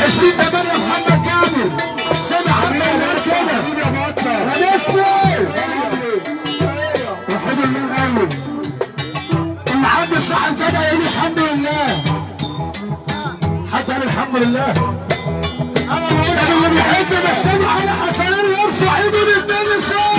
20/8 محمد كامل سامع عمال كده يا نسي وحد الله غالب اللي حد صح كده يقول الحمد لله. حد قال الحمد لله. انا بقول اللي بيحب بسامع على حسنين يرفع ايده للدنيا فوق.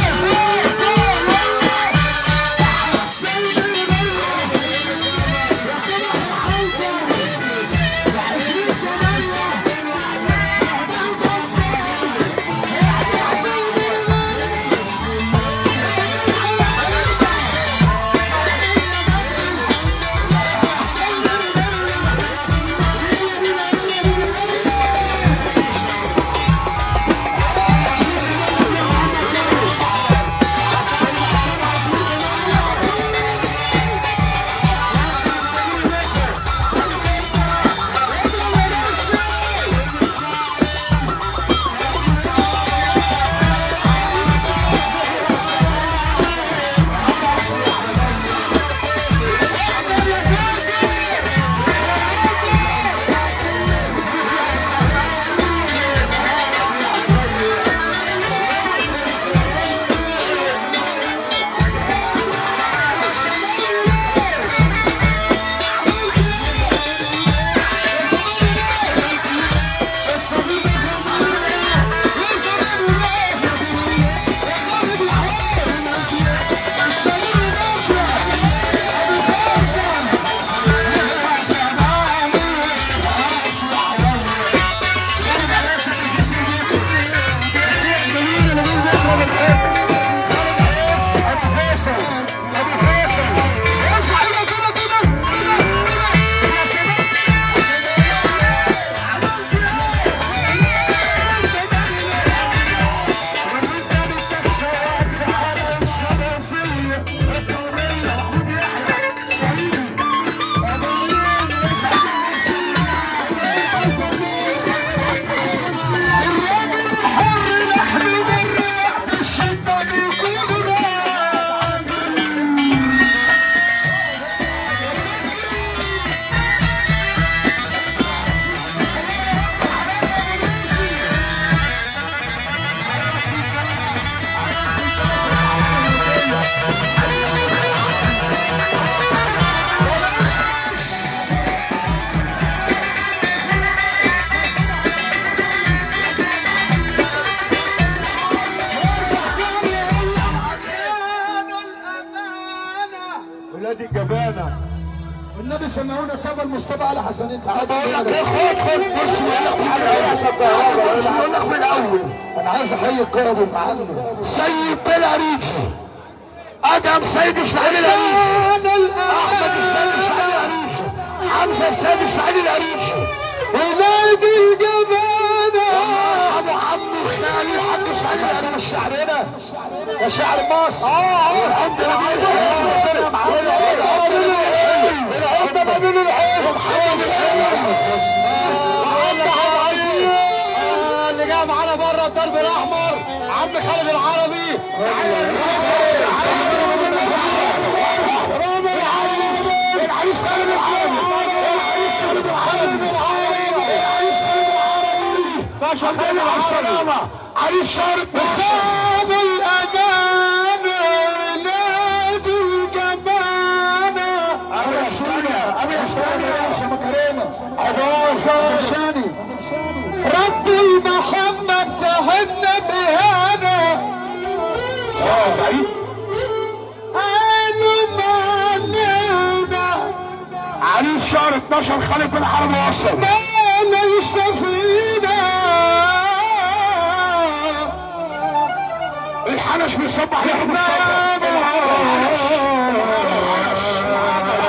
ولاد الجبانه والنبي سمعونا سبا المصطفى على حسنين. تعالى بقول لك ايه خد بص بقول لك من الاول انا عايز احيي الكرم وفعلنا سيد بلاريتشي ادم سيد اسماعيل الاريتشي احمد السيد اسماعيل الاريتشي حمزه السيد اسماعيل الاريتشي ولاد الجبانه ابو عمو خالي الحاج اسماعيل حسن الشعر هنا يا شعر مصر. الحمد لله اللي جاي معانا بره الدرب الاحمر عم خالد العربي العريس خالد العربي باشا خالد على السلامه عريس شارب بخام الامان نادي الجبانه ابو حسين يا مكرمه ابو شاني ربي محمد تهنى بهنا سعيد عريس شهر 12 خالد بن عربي وصل ما ليس فينا الحنش بيصبح عليهم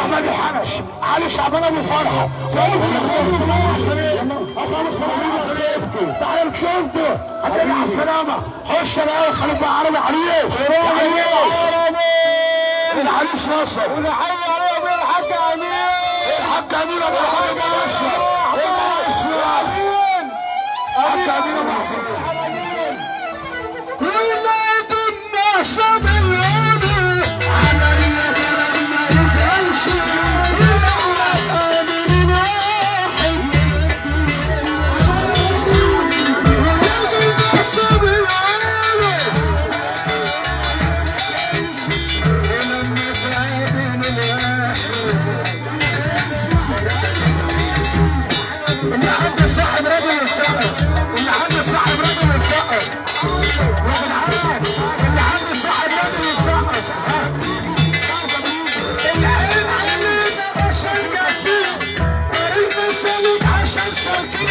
احمد الحنش علي شعبان ابو فرحه تعالوا شوفوا هتلاقي على السلامه خش يا خالد بن عربي عريس العريس وصل ونحيي عليه الحاج امين ابو الحاج الاسود الحاج امين ابو ولاد الناس بالهدى على اليد لما يتمشي ولاد امين واحد اللي عنده صاحب راجل يسقف، اللي عنده صاحب راجل يسقف يا جدعان، اللي عنده صاحب راجل يسقف. العين علينا عشان قاسيين، طريق مسالك عشان سالكين.